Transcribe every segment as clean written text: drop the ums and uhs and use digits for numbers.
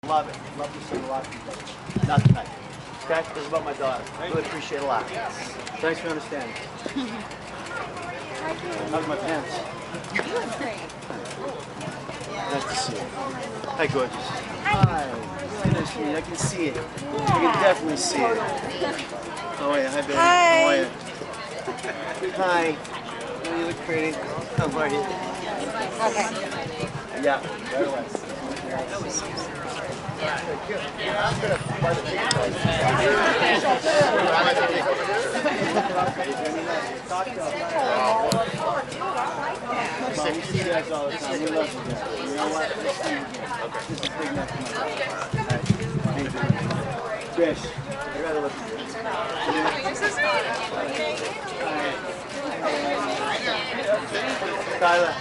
Love it. Love to sing a lot of people. Not tonight. Okay? This is about my daughter. I really appreciate it a lot. Thanks for understanding. How's my pants? You look great. Nice to see you. Hi, gorgeous. Hi. Nice to meet you. I can see it. I can definitely see it. How are you? Hi, baby. Hi. How are you? Hi. Oh, you look pretty. How are you? Okay. Yeah, very well. We see you guys all the time. We love you guys. You know what? This is a big night for my life. Trish, I gotta look at you. Kyla.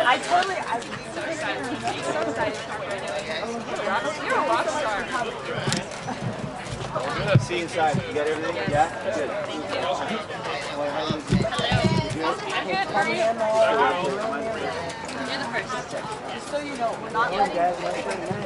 I totally. I'm so excited. You're a rock star. See you inside. You got everything? Yeah? Good. I'm good. How are you? You're the first. Just so you know, we're not letting